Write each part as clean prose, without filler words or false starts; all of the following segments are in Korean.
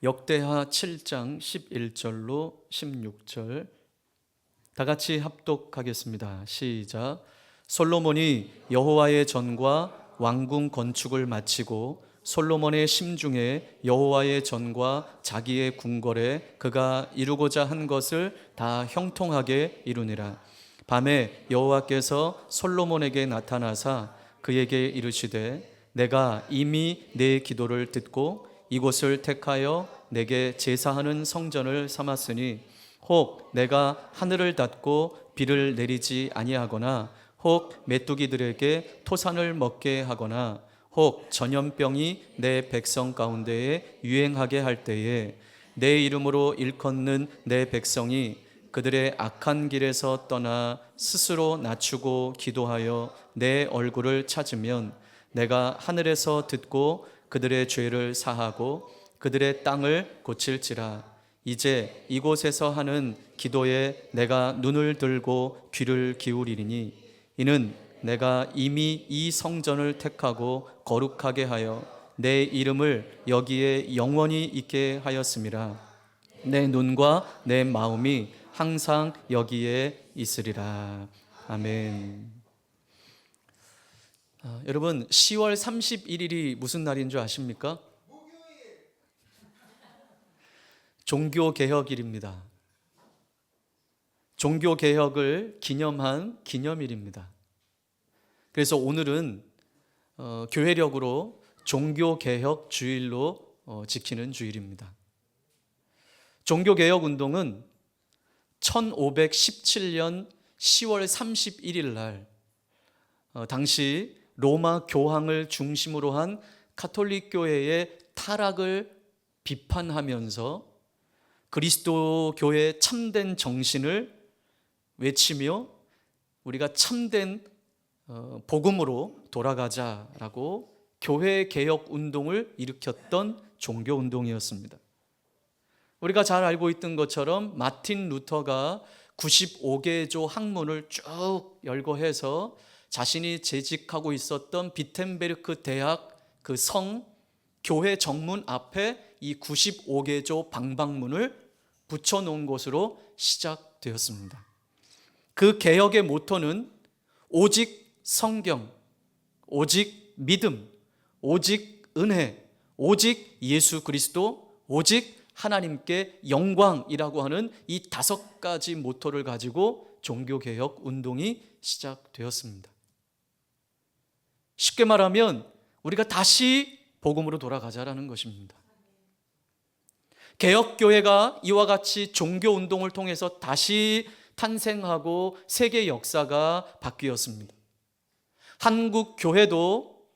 역대하 7장 11절로 16절 다 같이 합독하겠습니다. 시작. 솔로몬이 여호와의 전과 왕궁 건축을 마치고 솔로몬의 심중에 여호와의 전과 자기의 궁궐에 그가 이루고자 한 것을 다 형통하게 이루니라. 밤에 여호와께서 솔로몬에게 나타나사 그에게 이르시되 내가 이미 내 기도를 듣고 이곳을 택하여 내게 제사하는 성전을 삼았으니 혹 내가 하늘을 닫고 비를 내리지 아니하거나 혹 메뚜기들에게 토산을 먹게 하거나 혹 전염병이 내 백성 가운데에 유행하게 할 때에 내 이름으로 일컫는 내 백성이 그들의 악한 길에서 떠나 스스로 낮추고 기도하여 내 얼굴을 찾으면 내가 하늘에서 듣고 그들의 죄를 사하고 그들의 땅을 고칠지라. 이제 이곳에서 하는 기도에 내가 눈을 들고 귀를 기울이리니 이는 내가 이미 이 성전을 택하고 거룩하게 하여 내 이름을 여기에 영원히 있게 하였음이라. 내 눈과 내 마음이 항상 여기에 있으리라. 아멘. 여러분 10월 31일이 무슨 날인 줄 아십니까? 종교개혁일입니다. 종교개혁을 기념한 기념일입니다. 그래서 오늘은 교회력으로 종교개혁 주일로 지키는 주일입니다. 종교개혁 운동은 1517년 10월 31일 날 당시 로마 교황을 중심으로 한 가톨릭 교회의 타락을 비판하면서 그리스도 교회의 참된 정신을 외치며 우리가 참된 복음으로 돌아가자라고 교회 개혁 운동을 일으켰던 종교 운동이었습니다. 우리가 잘 알고 있던 것처럼 마틴 루터가 95개조 학문을 쭉 열거해서 자신이 재직하고 있었던 비텐베르크 대학 그 성 교회 정문 앞에 이 95개조 방방문을 붙여놓은 것으로 시작되었습니다. 그 개혁의 모토는 오직 성경, 오직 믿음, 오직 은혜, 오직 예수 그리스도, 오직 하나님께 영광이라고 하는 이 5가지 모토를 가지고 종교개혁 운동이 시작되었습니다. 쉽게 말하면 우리가 다시 복음으로 돌아가자라는 것입니다. 개혁교회가 이와 같이 종교운동을 통해서 다시 탄생하고 세계 역사가 바뀌었습니다. 한국 교회도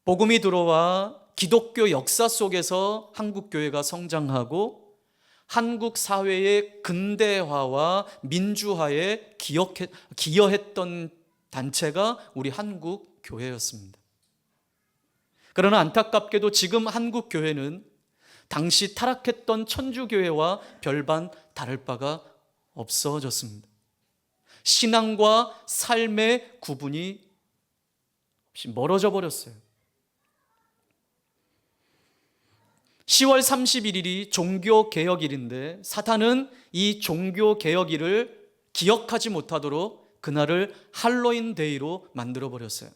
복음이 들어와 기독교 역사 속에서 한국 교회가 성장하고 한국 사회의 근대화와 민주화에 기여했던 단체가 우리 한국 교회였습니다. 그러나 안타깝게도 지금 한국 교회는 당시 타락했던 천주교회와 별반 다를 바가 없어졌습니다. 신앙과 삶의 구분이 없이 멀어져 버렸어요. 10월 31일이 종교개혁일인데 사탄은 이 종교개혁일을 기억하지 못하도록 그날을 할로윈 데이로 만들어 버렸어요.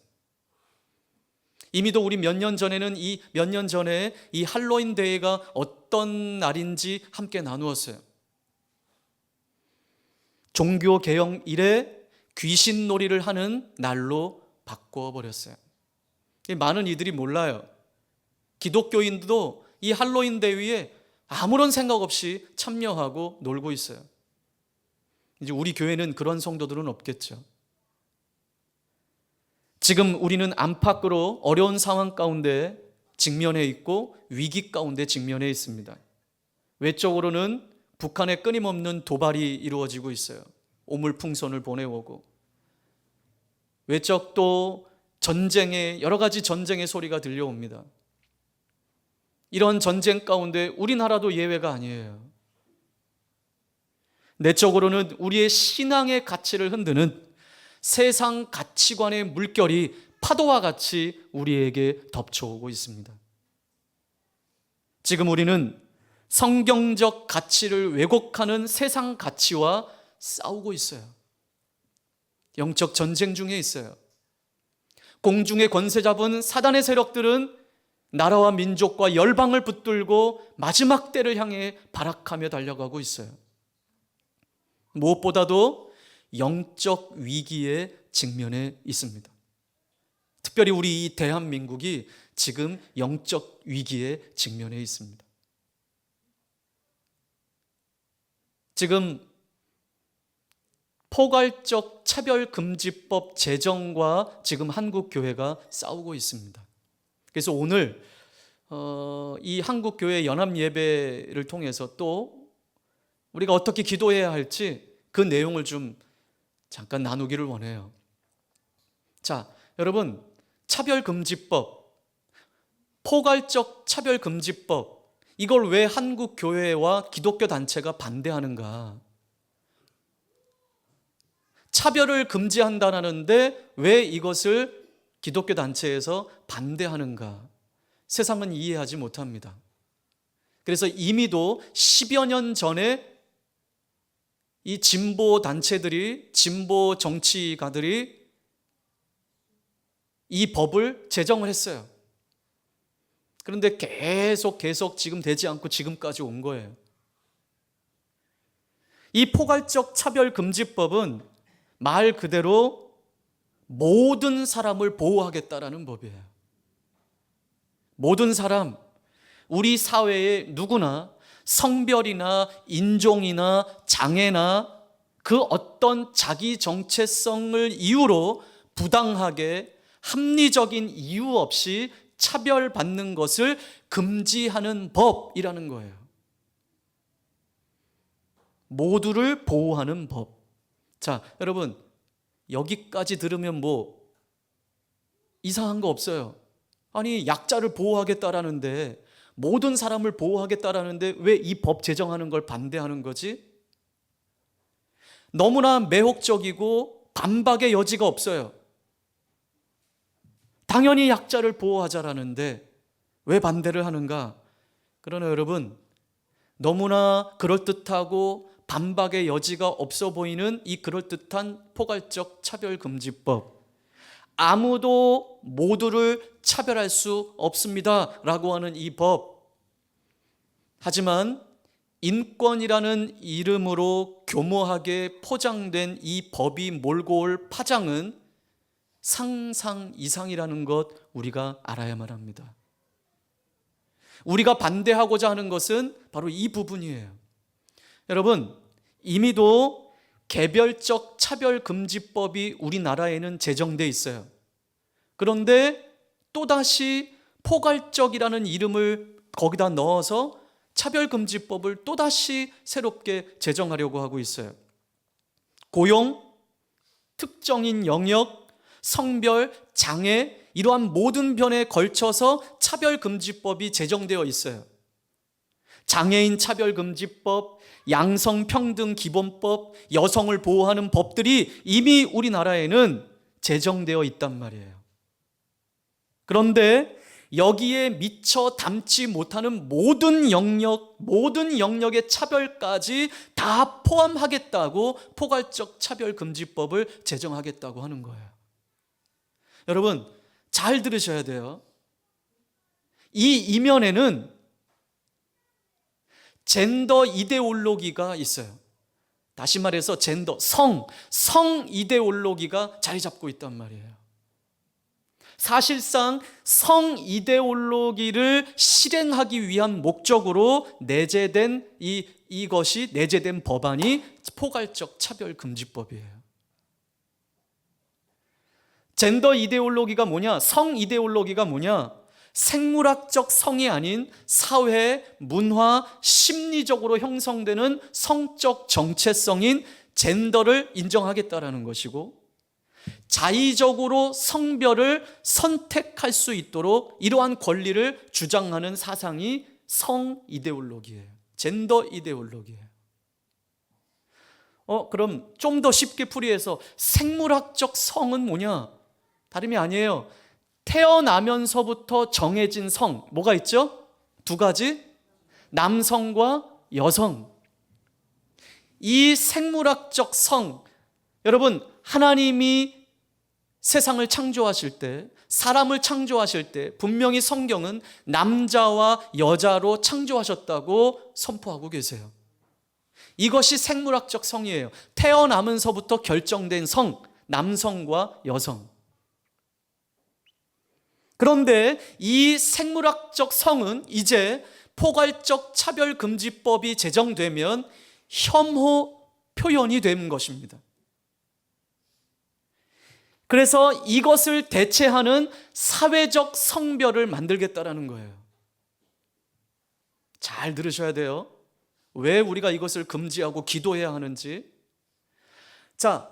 이미도 우리 몇 년 전에 이 할로윈 데이가 어떤 날인지 함께 나누었어요. 종교개혁일에 귀신놀이를 하는 날로 바꿔버렸어요. 많은 이들이 몰라요. 기독교인도 이 할로윈 데이에 아무런 생각 없이 참여하고 놀고 있어요. 이제 우리 교회는 그런 성도들은 없겠죠. 지금 우리는 안팎으로 어려운 상황 가운데 직면해 있고 위기 가운데 직면해 있습니다. 외적으로는 북한의 끊임없는 도발이 이루어지고 있어요. 오물풍선을 보내오고 외적도 여러 가지 전쟁의 소리가 들려옵니다. 이런 전쟁 가운데 우리나라도 예외가 아니에요. 내적으로는 우리의 신앙의 가치를 흔드는 세상 가치관의 물결이 파도와 같이 우리에게 덮쳐오고 있습니다. 지금 우리는 성경적 가치를 왜곡하는 세상 가치와 싸우고 있어요. 영적 전쟁 중에 있어요. 공중의 권세 잡은 사단의 세력들은 나라와 민족과 열방을 붙들고 마지막 때를 향해 발악하며 달려가고 있어요. 무엇보다도 영적 위기에 직면해 있습니다. 특별히 우리 이 대한민국이 지금 영적 위기에 직면해 있습니다. 지금 포괄적 차별금지법 제정과 지금 한국교회가 싸우고 있습니다. 그래서 오늘 이 한국교회 연합예배를 통해서 또 우리가 어떻게 기도해야 할지 그 내용을 좀 잠깐 나누기를 원해요. 자, 여러분, 차별금지법, 포괄적 차별금지법, 이걸 왜 한국교회와 기독교 단체가 반대하는가? 차별을 금지한다는데 왜 이것을 기독교 단체에서 반대하는가? 세상은 이해하지 못합니다. 그래서 이미도 10여 년 전에 이 진보 단체들이, 진보 정치가들이 이 법을 제정을 했어요. 그런데 계속 지금 되지 않고 지금까지 온 거예요. 이 포괄적 차별금지법은 말 그대로 모든 사람을 보호하겠다라는 법이에요. 모든 사람, 우리 사회의 누구나 성별이나 인종이나 장애나 그 어떤 자기 정체성을 이유로 부당하게 합리적인 이유 없이 차별받는 것을 금지하는 법이라는 거예요. 모두를 보호하는 법. 자, 여러분, 여기까지 들으면 뭐 이상한 거 없어요. 아니, 약자를 보호하겠다라는데, 모든 사람을 보호하겠다라는데 왜 이 법 제정하는 걸 반대하는 거지? 너무나 매혹적이고 반박의 여지가 없어요. 당연히 약자를 보호하자라는데 왜 반대를 하는가? 그러나 여러분, 너무나 그럴듯하고 반박의 여지가 없어 보이는 이 그럴듯한 포괄적 차별금지법, 아무도 모두를 차별할 수 없습니다 라고 하는 이 법, 하지만 인권이라는 이름으로 교모하게 포장된 이 법이 몰고 올 파장은 상상 이상이라는 것 우리가 알아야만 합니다. 우리가 반대하고자 하는 것은 바로 이 부분이에요. 여러분, 이미도 개별적 차별금지법이 우리나라에는 제정돼 있어요. 그런데 또다시 포괄적이라는 이름을 거기다 넣어서 차별금지법을 또다시 새롭게 제정하려고 하고 있어요. 고용, 특정인 영역, 성별, 장애, 이러한 모든 변에 걸쳐서 차별금지법이 제정되어 있어요. 장애인 차별금지법, 양성평등기본법, 여성을 보호하는 법들이 이미 우리나라에는 제정되어 있단 말이에요. 그런데 여기에 미처 담지 못하는 모든 영역의 차별까지 다 포함하겠다고 포괄적 차별금지법을 제정하겠다고 하는 거예요. 여러분, 잘 들으셔야 돼요. 이 이면에는 젠더 이데올로기가 있어요. 다시 말해서 성 이데올로기가 자리 잡고 있단 말이에요. 사실상 성 이데올로기를 실행하기 위한 목적으로 내재된 이것이 내재된 법안이 포괄적 차별금지법이에요. 젠더 이데올로기가 뭐냐? 성 이데올로기가 뭐냐? 생물학적 성이 아닌 사회, 문화, 심리적으로 형성되는 성적 정체성인 젠더를 인정하겠다라는 것이고, 자의적으로 성별을 선택할 수 있도록 이러한 권리를 주장하는 사상이 성 이데올로기예요. 젠더 이데올로기예요. 그럼 좀 더 쉽게 풀이해서 생물학적 성은 뭐냐? 다름이 아니에요. 태어나면서부터 정해진 성, 뭐가 있죠? 두 가지. 남성과 여성. 이 생물학적 성, 여러분, 하나님이 세상을 창조하실 때, 사람을 창조하실 때 분명히 성경은 남자와 여자로 창조하셨다고 선포하고 계세요. 이것이 생물학적 성이에요. 태어나면서부터 결정된 성, 남성과 여성. 그런데 이 생물학적 성은 이제 포괄적 차별금지법이 제정되면 혐오 표현이 된 것입니다. 그래서 이것을 대체하는 사회적 성별을 만들겠다라는 거예요. 잘 들으셔야 돼요. 왜 우리가 이것을 금지하고 기도해야 하는지. 자,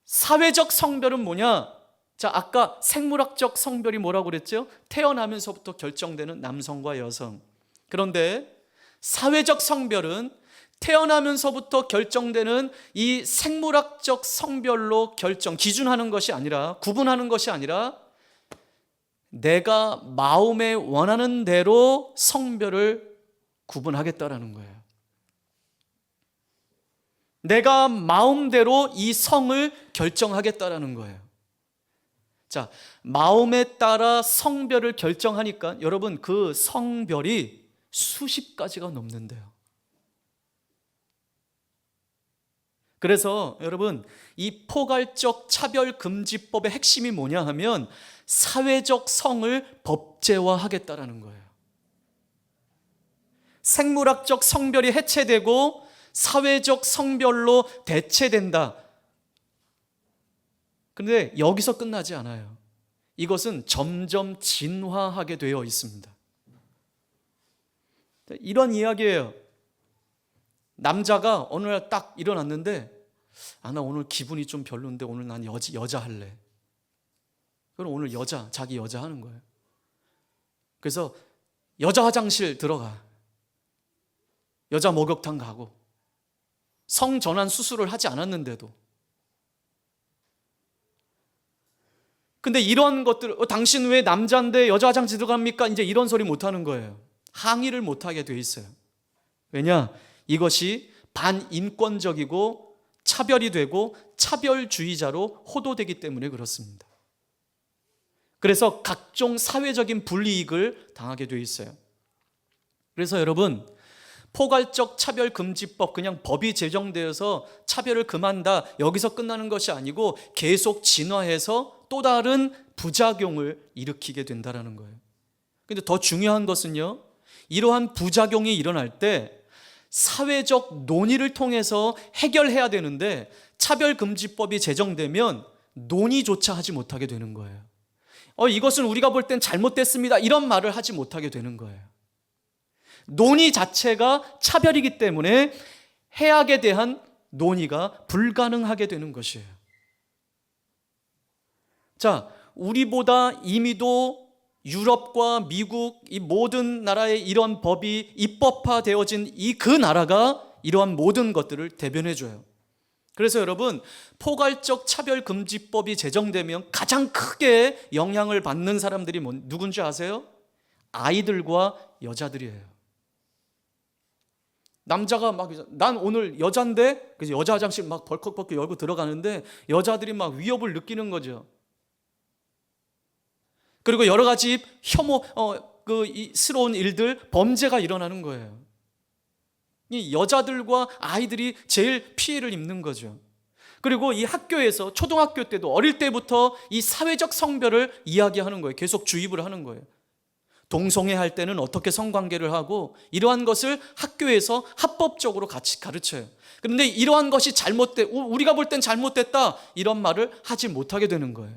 사회적 성별은 뭐냐? 자, 아까 생물학적 성별이 뭐라고 그랬죠? 태어나면서부터 결정되는 남성과 여성. 그런데 사회적 성별은 태어나면서부터 결정되는 이 생물학적 성별로 기준하는 것이 아니라, 구분하는 것이 아니라 내가 마음에 원하는 대로 성별을 구분하겠다라는 거예요. 내가 마음대로 이 성을 결정하겠다라는 거예요. 자, 마음에 따라 성별을 결정하니까 여러분, 그 성별이 수십 가지가 넘는데요. 그래서 여러분, 이 포괄적 차별금지법의 핵심이 뭐냐 하면 사회적 성을 법제화하겠다라는 거예요. 생물학적 성별이 해체되고 사회적 성별로 대체된다. 그런데 여기서 끝나지 않아요. 이것은 점점 진화하게 되어 있습니다. 이런 이야기예요. 남자가 어느 날 딱 일어났는데, 나 오늘 기분이 좀 별론데 오늘 난 여자 할래. 그럼 오늘 자기 여자 하는 거예요. 그래서 여자 화장실 들어가. 여자 목욕탕 가고. 성전환 수술을 하지 않았는데도. 근데 이런 것들, 당신 왜 남자인데 여자 화장실 들어갑니까? 이제 이런 소리 못 하는 거예요. 항의를 못 하게 돼 있어요. 왜냐? 이것이 반인권적이고 차별이 되고 차별주의자로 호도되기 때문에 그렇습니다. 그래서 각종 사회적인 불이익을 당하게 돼 있어요. 그래서 여러분, 포괄적 차별금지법, 그냥 법이 제정되어서 차별을 금한다, 여기서 끝나는 것이 아니고 계속 진화해서 또 다른 부작용을 일으키게 된다는 거예요. 근데 더 중요한 것은요, 이러한 부작용이 일어날 때 사회적 논의를 통해서 해결해야 되는데 차별금지법이 제정되면 논의조차 하지 못하게 되는 거예요. 이것은 우리가 볼 땐 잘못됐습니다, 이런 말을 하지 못하게 되는 거예요. 논의 자체가 차별이기 때문에 해악에 대한 논의가 불가능하게 되는 것이에요. 자, 우리보다 이미도 유럽과 미국, 이 모든 나라의 이런 법이 입법화되어진 그 나라가 이러한 모든 것들을 대변해줘요. 그래서 여러분, 포괄적 차별금지법이 제정되면 가장 크게 영향을 받는 사람들이 누군지 아세요? 아이들과 여자들이에요. 남자가 난 오늘 여잔데, 그래서 여자 화장실 막 벌컥벌컥 열고 들어가는데 여자들이 막 위협을 느끼는 거죠. 그리고 여러 가지 혐오스러운 일들, 범죄가 일어나는 거예요. 이 여자들과 아이들이 제일 피해를 입는 거죠. 그리고 이 학교에서, 초등학교 때도 어릴 때부터 이 사회적 성별을 이야기하는 거예요. 계속 주입을 하는 거예요. 동성애 할 때는 어떻게 성관계를 하고, 이러한 것을 학교에서 합법적으로 같이 가르쳐요. 그런데 이러한 것이 우리가 볼 땐 잘못됐다, 이런 말을 하지 못하게 되는 거예요.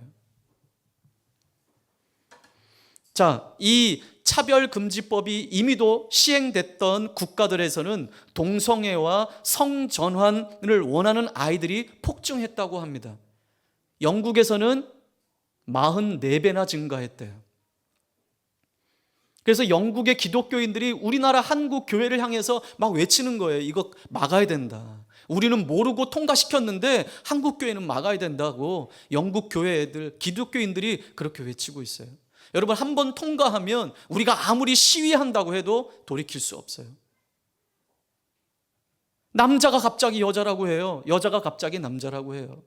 자, 이 차별금지법이 이미도 시행됐던 국가들에서는 동성애와 성전환을 원하는 아이들이 폭증했다고 합니다. 영국에서는 44배나 증가했대요. 그래서 영국의 기독교인들이 우리나라 한국 교회를 향해서 막 외치는 거예요. 이거 막아야 된다. 우리는 모르고 통과시켰는데 한국 교회는 막아야 된다고 영국 교회 애들, 기독교인들이 그렇게 외치고 있어요. 여러분, 한번 통과하면 우리가 아무리 시위한다고 해도 돌이킬 수 없어요. 남자가 갑자기 여자라고 해요. 여자가 갑자기 남자라고 해요.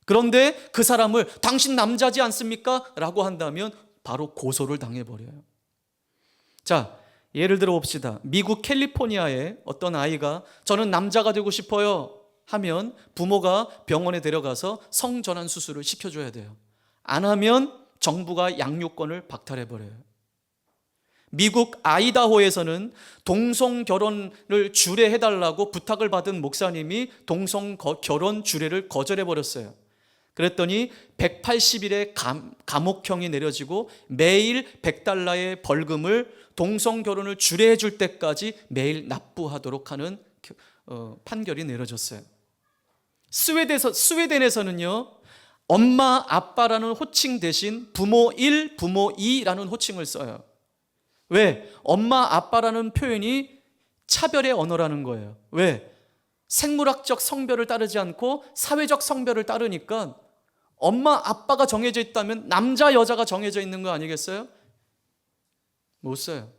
그런데 그 사람을 당신 남자지 않습니까? 라고 한다면 바로 고소를 당해버려요. 자, 예를 들어 봅시다. 미국 캘리포니아의 어떤 아이가 저는 남자가 되고 싶어요 하면 부모가 병원에 데려가서 성전환 수술을 시켜줘야 돼요. 안 하면 정부가 양육권을 박탈해버려요. 미국 아이다호에서는 동성 결혼을 주례해달라고 부탁을 받은 목사님이 동성 결혼 주례를 거절해버렸어요. 그랬더니 180일의 감옥형이 내려지고 매일 $100의 벌금을 동성 결혼을 주례해 줄 때까지 매일 납부하도록 하는 판결이 내려졌어요. 스웨덴에서는요, 엄마, 아빠라는 호칭 대신 부모 1, 부모 2라는 호칭을 써요. 왜? 엄마, 아빠라는 표현이 차별의 언어라는 거예요. 왜? 생물학적 성별을 따르지 않고 사회적 성별을 따르니까 엄마, 아빠가 정해져 있다면 남자, 여자가 정해져 있는 거 아니겠어요? 못 써요.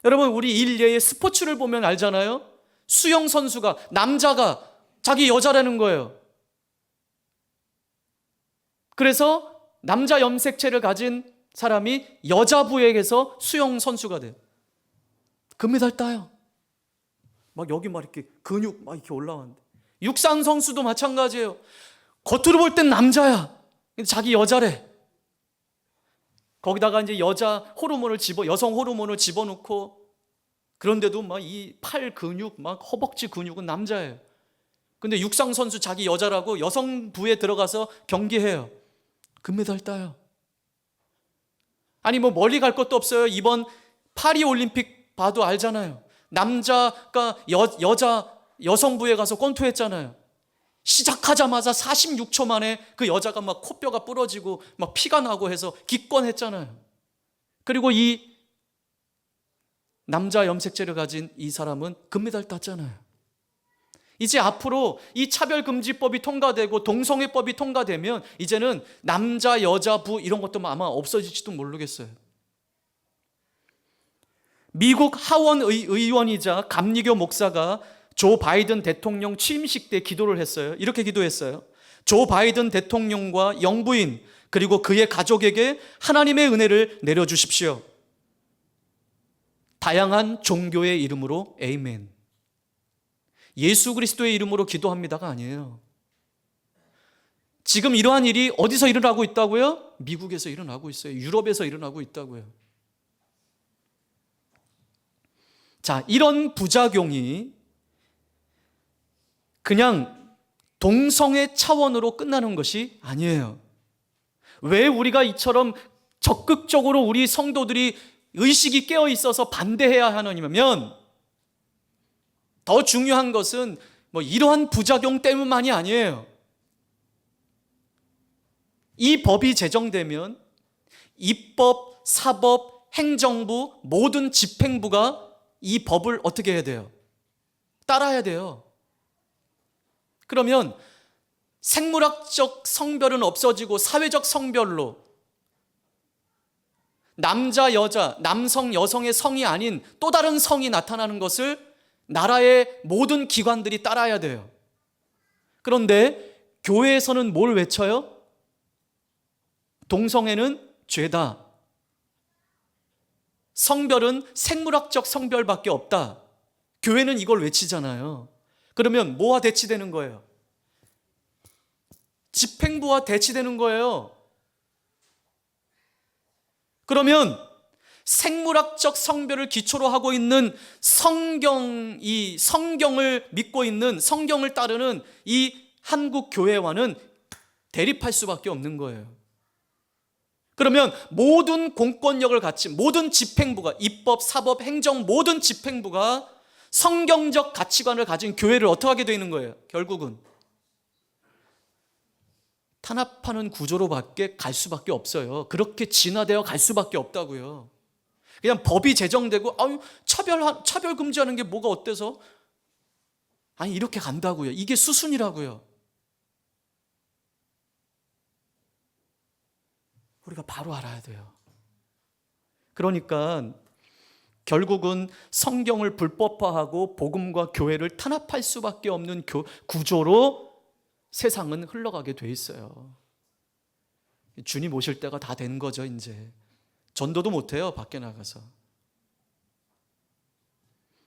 여러분, 우리 일례의 스포츠를 보면 알잖아요. 수영 선수가, 남자가 자기 여자라는 거예요. 그래서 남자 염색체를 가진 사람이 여자부에게서 수영 선수가 돼요. 금메달 따요. 막 여기 막 이렇게 근육 막 이렇게 올라왔는데. 육상 선수도 마찬가지예요. 겉으로 볼 땐 남자야. 근데 자기 여자래. 거기다가 이제 여성 호르몬을 집어넣고, 그런데도 막 이 팔 근육, 막 허벅지 근육은 남자예요. 근데 육상 선수 자기 여자라고 여성부에 들어가서 경기해요. 금메달 따요. 아니 뭐 멀리 갈 것도 없어요. 이번 파리 올림픽 봐도 알잖아요. 남자가 여성부에 가서 권투했잖아요. 시작하자마자 46초 만에 그 여자가 막 코뼈가 부러지고 막 피가 나고 해서 기권했잖아요. 그리고 이 남자 염색체를 가진 이 사람은 금메달 땄잖아요. 이제 앞으로 이 차별금지법이 통과되고 동성애법이 통과되면 이제는 남자, 여자부 이런 것도 아마 없어질지도 모르겠어요. 미국 하원 의원이자 감리교 목사가 조 바이든 대통령 취임식 때 기도를 했어요. 이렇게 기도했어요. 조 바이든 대통령과 영부인 그리고 그의 가족에게 하나님의 은혜를 내려주십시오. 다양한 종교의 이름으로 에이멘. 예수 그리스도의 이름으로 기도합니다가 아니에요. 지금 이러한 일이 어디서 일어나고 있다고요? 미국에서 일어나고 있어요. 유럽에서 일어나고 있다고요. 자, 이런 부작용이 그냥 동성애 차원으로 끝나는 것이 아니에요. 왜 우리가 이처럼 적극적으로 우리 성도들이 의식이 깨어 있어서 반대해야 하느냐면, 더 중요한 것은 이러한 부작용 때문만이 아니에요. 이 법이 제정되면 입법, 사법, 행정부, 모든 집행부가 이 법을 어떻게 해야 돼요? 따라야 돼요. 그러면 생물학적 성별은 없어지고 사회적 성별로 남자, 여자, 남성, 여성의 성이 아닌 또 다른 성이 나타나는 것을 나라의 모든 기관들이 따라야 돼요. 그런데 교회에서는 뭘 외쳐요? 동성애는 죄다. 성별은 생물학적 성별밖에 없다. 교회는 이걸 외치잖아요. 그러면 뭐와 대치되는 거예요? 집행부와 대치되는 거예요. 그러면 생물학적 성별을 기초로 하고 있는 이 성경을 믿고 있는, 성경을 따르는 이 한국 교회와는 대립할 수밖에 없는 거예요. 그러면 모든 공권력을 갖춘 모든 집행부가, 입법, 사법, 행정 모든 집행부가 성경적 가치관을 가진 교회를 어떻게 하게 되는 거예요? 결국은 탄압하는 구조로밖에 갈 수밖에 없어요. 그렇게 진화되어 갈 수밖에 없다고요. 그냥 법이 제정되고 차별 금지하는 게 뭐가 어때서? 아니 이렇게 간다고요. 이게 수순이라고요. 우리가 바로 알아야 돼요. 그러니까 결국은 성경을 불법화하고 복음과 교회를 탄압할 수밖에 없는 구조로 세상은 흘러가게 돼 있어요. 주님 오실 때가 다 된 거죠. 이제 전도도 못해요. 밖에 나가서.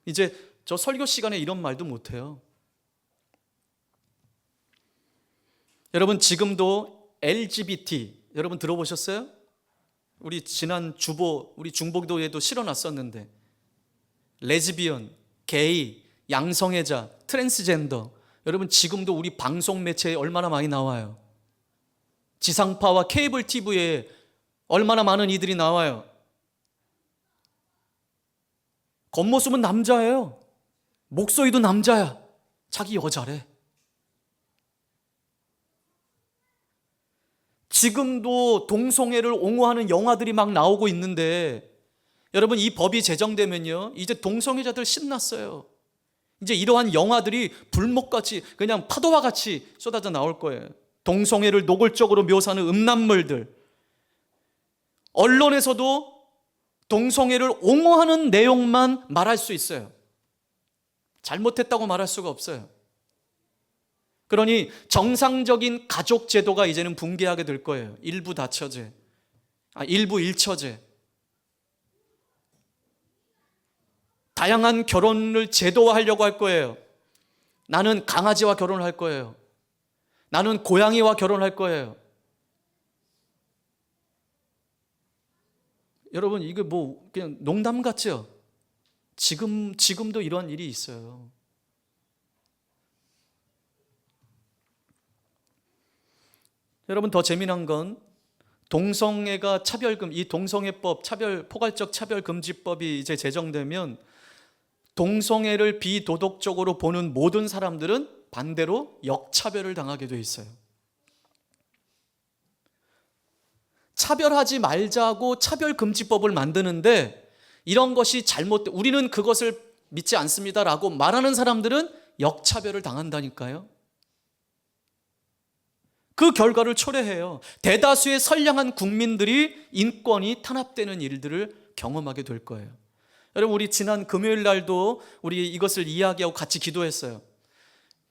이제 저 설교 시간에 이런 말도 못해요. 여러분, 지금도 LGBT 여러분 들어보셨어요? 우리 지난 주보, 우리 중보기도에도 실어놨었는데, 레즈비언, 게이, 양성애자, 트랜스젠더, 여러분 지금도 우리 방송 매체에 얼마나 많이 나와요. 지상파와 케이블 TV에 얼마나 많은 이들이 나와요. 겉모습은 남자예요. 목소리도 남자야. 자기 여자래. 지금도 동성애를 옹호하는 영화들이 막 나오고 있는데, 여러분 이 법이 제정되면요, 이제 동성애자들 신났어요. 이제 이러한 영화들이 불목같이 그냥 파도와 같이 쏟아져 나올 거예요. 동성애를 노골적으로 묘사하는 음란물들, 언론에서도 동성애를 옹호하는 내용만 말할 수 있어요. 잘못했다고 말할 수가 없어요. 그러니 정상적인 가족 제도가 이제는 붕괴하게 될 거예요. 일부 다처제, 일부 일처제. 다양한 결혼을 제도화하려고 할 거예요. 나는 강아지와 결혼을 할 거예요. 나는 고양이와 결혼할 거예요. 여러분 이게 뭐 그냥 농담 같죠? 지금도 이런 일이 있어요. 여러분 더 재미난 건 동성애가 이 동성애법, 포괄적 차별금지법이 이제 제정되면 동성애를 비도덕적으로 보는 모든 사람들은 반대로 역차별을 당하게 돼 있어요. 차별하지 말자고 차별금지법을 만드는데, 이런 것이 우리는 그것을 믿지 않습니다라고 말하는 사람들은 역차별을 당한다니까요. 그 결과를 초래해요. 대다수의 선량한 국민들이 인권이 탄압되는 일들을 경험하게 될 거예요. 여러분 우리 지난 금요일 날도 우리 이것을 이야기하고 같이 기도했어요.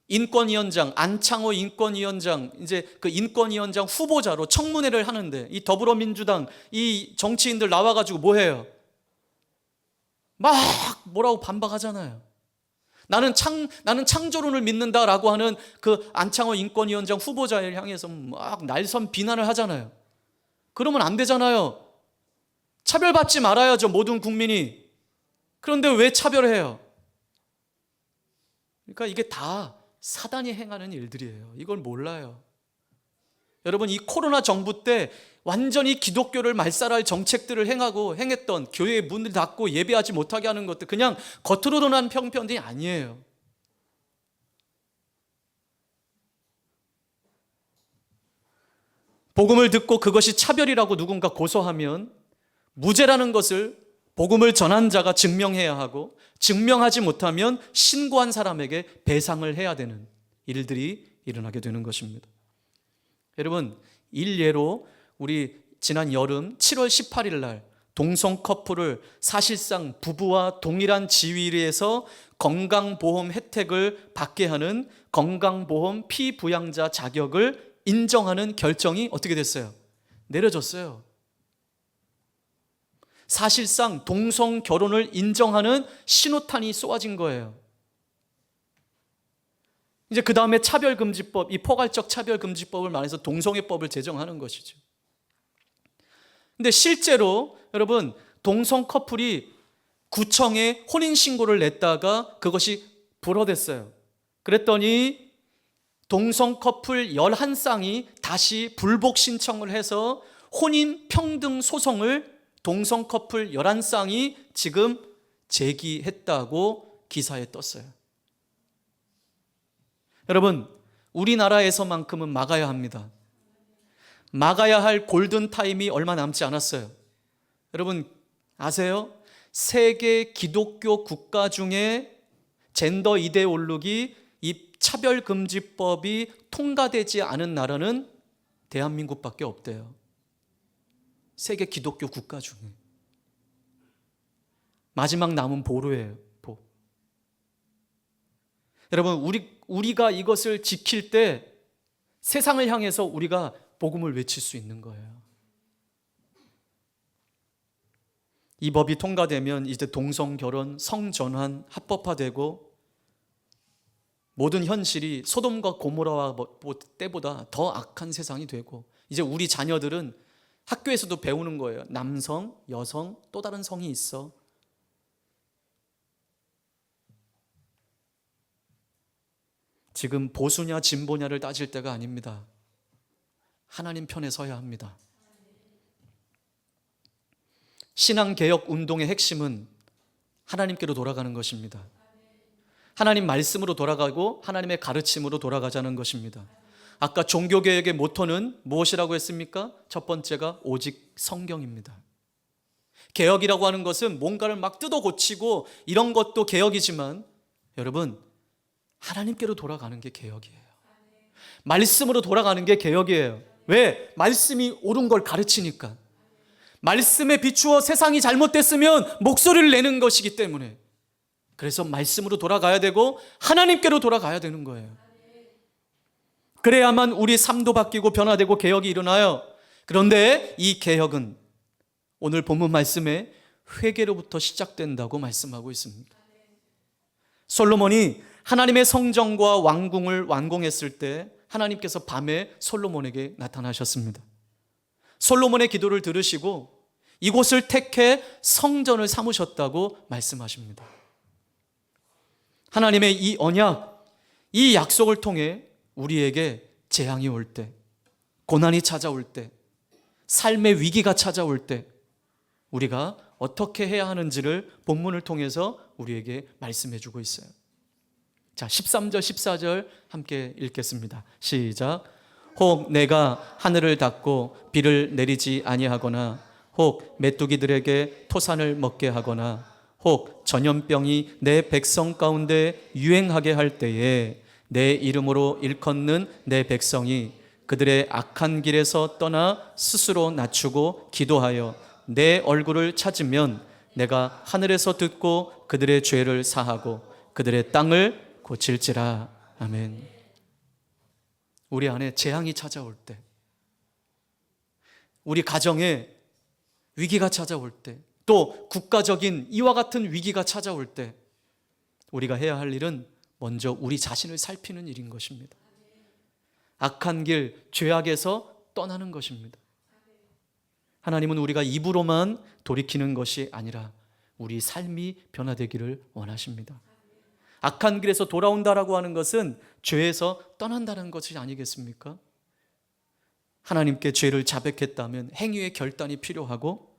인권위원장, 안창호 인권위원장, 이제 그 인권위원장 후보자로 청문회를 하는데, 이 더불어민주당 이 정치인들 나와가지고 뭐 해요? 막 뭐라고 반박하잖아요. 나는 창조론을 믿는다라고 하는 그 안창호 인권위원장 후보자를 향해서 막 날선 비난을 하잖아요. 그러면 안 되잖아요. 차별받지 말아야죠, 모든 국민이. 그런데 왜 차별해요? 그러니까 이게 다 사단이 행하는 일들이에요. 이걸 몰라요. 여러분 이 코로나 정부 때 완전히 기독교를 말살할 정책들을 행했던, 교회의 문을 닫고 예배하지 못하게 하는 것들, 그냥 겉으로 드러난 편견이 아니에요. 복음을 듣고 그것이 차별이라고 누군가 고소하면 무죄라는 것을 복음을 전한 자가 증명해야 하고, 증명하지 못하면 신고한 사람에게 배상을 해야 되는 일들이 일어나게 되는 것입니다. 여러분 일례로 우리 지난 여름 7월 18일 날 동성 커플을 사실상 부부와 동일한 지위에서 건강보험 혜택을 받게 하는 건강보험 피부양자 자격을 인정하는 결정이 어떻게 됐어요? 내려졌어요. 사실상 동성 결혼을 인정하는 신호탄이 쏘아진 거예요. 이제 그 다음에 차별금지법, 이 포괄적 차별금지법을 말해서 동성애법을 제정하는 것이죠. 근데 실제로 여러분 동성 커플이 구청에 혼인신고를 냈다가 그것이 불허됐어요. 그랬더니 동성 커플 11쌍이 다시 불복 신청을 해서 혼인 평등 소송을 동성 커플 11쌍이 지금 제기했다고 기사에 떴어요. 여러분 우리나라에서만큼은 막아야 합니다. 막아야 할 골든타임이 얼마 남지 않았어요. 여러분 아세요? 세계 기독교 국가 중에 젠더 이데올로기, 이 차별금지법이 통과되지 않은 나라는 대한민국밖에 없대요. 세계 기독교 국가 중에. 마지막 남은 보루예요. 보. 여러분, 우리가 이것을 지킬 때 세상을 향해서 우리가 복음을 외칠 수 있는 거예요. 이 법이 통과되면 이제 동성 결혼, 성전환 합법화되고 모든 현실이 소돔과 고모라와 때보다 더 악한 세상이 되고, 이제 우리 자녀들은 학교에서도 배우는 거예요. 남성, 여성, 또 다른 성이 있어. 지금 보수냐 진보냐를 따질 때가 아닙니다. 하나님 편에 서야 합니다. 신앙개혁 운동의 핵심은 하나님께로 돌아가는 것입니다. 하나님 말씀으로 돌아가고 하나님의 가르침으로 돌아가자는 것입니다. 아까 종교개혁의 모토는 무엇이라고 했습니까? 첫 번째가 오직 성경입니다. 개혁이라고 하는 것은 뭔가를 막 뜯어 고치고 이런 것도 개혁이지만, 여러분, 하나님께로 돌아가는 게 개혁이에요. 말씀으로 돌아가는 게 개혁이에요. 왜? 말씀이 옳은 걸 가르치니까. 말씀에 비추어 세상이 잘못됐으면 목소리를 내는 것이기 때문에. 그래서 말씀으로 돌아가야 되고 하나님께로 돌아가야 되는 거예요. 그래야만 우리 삶도 바뀌고 변화되고 개혁이 일어나요. 그런데 이 개혁은 오늘 본문 말씀에 회개로부터 시작된다고 말씀하고 있습니다. 솔로몬이 하나님의 성전과 왕궁을 완공했을 때 하나님께서 밤에 솔로몬에게 나타나셨습니다. 솔로몬의 기도를 들으시고 이곳을 택해 성전을 삼으셨다고 말씀하십니다. 하나님의 이 언약, 이 약속을 통해 우리에게 재앙이 올 때, 고난이 찾아올 때, 삶의 위기가 찾아올 때 우리가 어떻게 해야 하는지를 본문을 통해서 우리에게 말씀해 주고 있어요. 자, 13절 14절 함께 읽겠습니다. 시작. 혹 내가 하늘을 닫고 비를 내리지 아니하거나, 혹 메뚜기들에게 토산을 먹게 하거나, 혹 전염병이 내 백성 가운데 유행하게 할 때에 내 이름으로 일컫는 내 백성이 그들의 악한 길에서 떠나 스스로 낮추고 기도하여 내 얼굴을 찾으면 내가 하늘에서 듣고 그들의 죄를 사하고 그들의 땅을 고칠지라. 아멘. 우리 안에 재앙이 찾아올 때, 우리 가정에 위기가 찾아올 때, 또 국가적인 이와 같은 위기가 찾아올 때 우리가 해야 할 일은 먼저 우리 자신을 살피는 일인 것입니다. 악한 길, 죄악에서 떠나는 것입니다. 하나님은 우리가 입으로만 돌이키는 것이 아니라 우리 삶이 변화되기를 원하십니다. 악한 길에서 돌아온다라고 하는 것은 죄에서 떠난다는 것이 아니겠습니까? 하나님께 죄를 자백했다면 행위의 결단이 필요하고,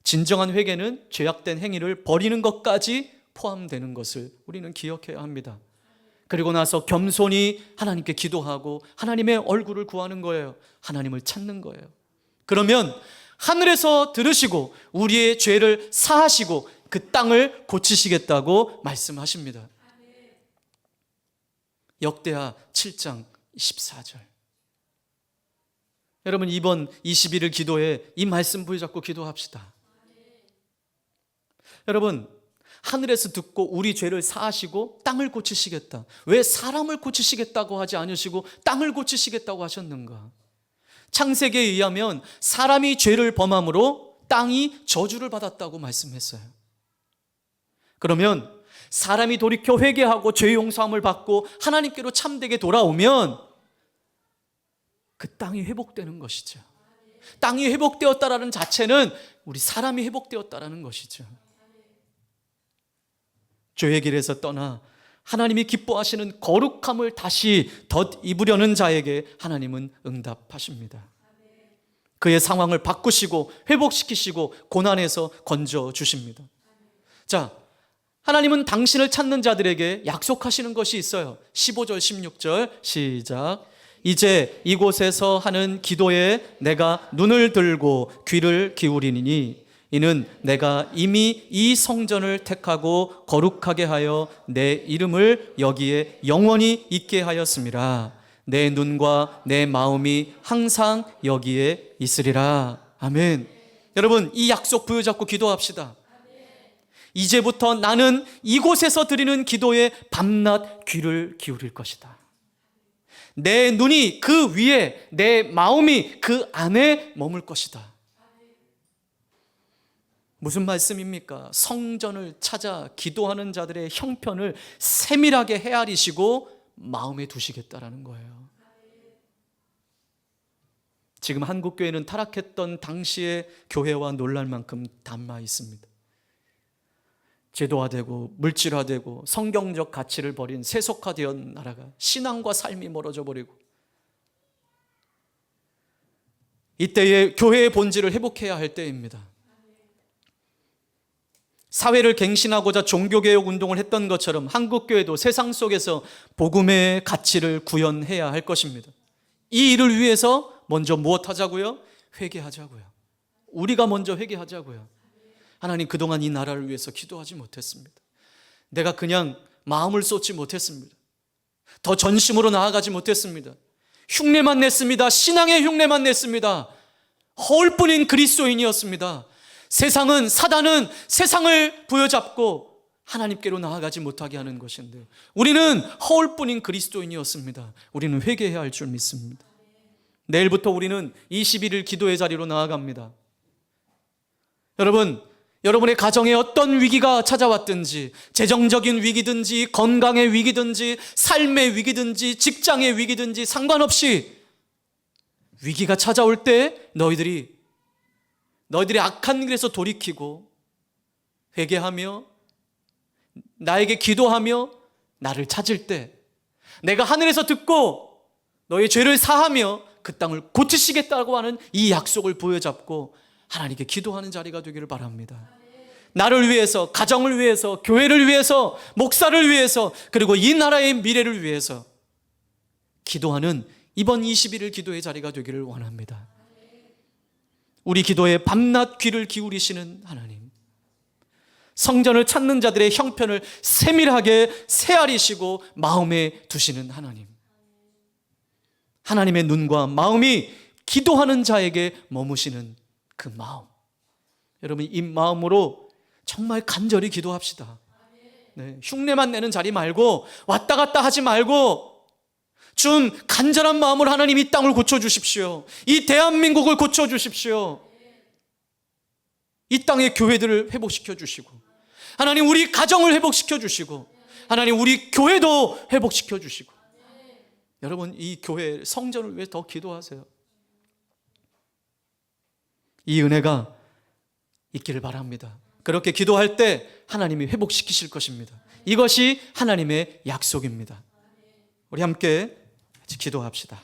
진정한 회개는 죄악된 행위를 버리는 것까지 포함되는 것을 우리는 기억해야 합니다. 그리고 나서 겸손히 하나님께 기도하고 하나님의 얼굴을 구하는 거예요. 하나님을 찾는 거예요. 그러면 하늘에서 들으시고 우리의 죄를 사하시고 그 땅을 고치시겠다고 말씀하십니다. 역대하 7장 14절. 여러분, 이번 20일을 기도해 이 말씀 붙잡고 기도합시다. 여러분, 하늘에서 듣고 우리 죄를 사하시고 땅을 고치시겠다. 왜 사람을 고치시겠다고 하지 않으시고 땅을 고치시겠다고 하셨는가? 창세기에 의하면 사람이 죄를 범함으로 땅이 저주를 받았다고 말씀했어요. 그러면 사람이 돌이켜 회개하고 죄 용서함을 받고 하나님께로 참되게 돌아오면 그 땅이 회복되는 것이죠. 땅이 회복되었다라는 자체는 우리 사람이 회복되었다라는 것이죠. 죄의 길에서 떠나 하나님이 기뻐하시는 거룩함을 다시 덧입으려는 자에게 하나님은 응답하십니다. 그의 상황을 바꾸시고 회복시키시고 고난에서 건져주십니다. 자, 하나님은 당신을 찾는 자들에게 약속하시는 것이 있어요. 15절 16절 시작. 이제 이곳에서 하는 기도에 내가 눈을 들고 귀를 기울이니 이는 내가 이미 이 성전을 택하고 거룩하게 하여 내 이름을 여기에 영원히 있게 하였음이라. 내 눈과 내 마음이 항상 여기에 있으리라. 아멘. 여러분, 이 약속 부여잡고 기도합시다. 이제부터 나는 이곳에서 드리는 기도에 밤낮 귀를 기울일 것이다. 내 눈이 그 위에, 내 마음이 그 안에 머물 것이다. 무슨 말씀입니까? 성전을 찾아 기도하는 자들의 형편을 세밀하게 헤아리시고 마음에 두시겠다라는 거예요. 지금 한국교회는 타락했던 당시의 교회와 놀랄 만큼 담아 있습니다. 제도화되고 물질화되고 성경적 가치를 버린 세속화된 나라가 신앙과 삶이 멀어져 버리고, 이때에 교회의 본질을 회복해야 할 때입니다. 사회를 갱신하고자 종교개혁 운동을 했던 것처럼 한국교회도 세상 속에서 복음의 가치를 구현해야 할 것입니다. 이 일을 위해서 먼저 무엇 하자고요? 회개하자고요. 우리가 먼저 회개하자고요. 하나님, 그동안 이 나라를 위해서 기도하지 못했습니다. 내가 그냥 마음을 쏟지 못했습니다. 더 전심으로 나아가지 못했습니다. 흉내만 냈습니다. 신앙의 흉내만 냈습니다. 허울뿐인 그리스도인이었습니다. 사단은 세상을 부여잡고 하나님께로 나아가지 못하게 하는 것인데, 우리는 허울뿐인 그리스도인이었습니다. 우리는 회개해야 할 줄 믿습니다. 내일부터 우리는 21일 기도의 자리로 나아갑니다. 여러분의 가정에 어떤 위기가 찾아왔든지, 재정적인 위기든지, 건강의 위기든지, 삶의 위기든지, 직장의 위기든지 상관없이 위기가 찾아올 때 너희들이 악한 길에서 돌이키고 회개하며 나에게 기도하며 나를 찾을 때, 내가 하늘에서 듣고 너의 죄를 사하며 그 땅을 고치시겠다고 하는 이 약속을 부여잡고 하나님께 기도하는 자리가 되기를 바랍니다. 나를 위해서, 가정을 위해서, 교회를 위해서, 목사를 위해서, 그리고 이 나라의 미래를 위해서 기도하는 이번 21일 기도의 자리가 되기를 원합니다. 우리 기도에 밤낮 귀를 기울이시는 하나님, 성전을 찾는 자들의 형편을 세밀하게 헤아리시고 마음에 두시는 하나님, 하나님의 눈과 마음이 기도하는 자에게 머무시는 그 마음, 여러분, 이 마음으로 정말 간절히 기도합시다. 네, 흉내만 내는 자리 말고, 왔다 갔다 하지 말고, 좀 간절한 마음으로 하나님 이 땅을 고쳐주십시오. 이 대한민국을 고쳐주십시오. 이 땅의 교회들을 회복시켜 주시고, 하나님 우리 가정을 회복시켜 주시고, 하나님 우리 교회도 회복시켜 주시고, 여러분 이 교회 성전을 위해 더 기도하세요. 이 은혜가 있기를 바랍니다. 그렇게 기도할 때 하나님이 회복시키실 것입니다. 이것이 하나님의 약속입니다. 우리 함께 기도합시다.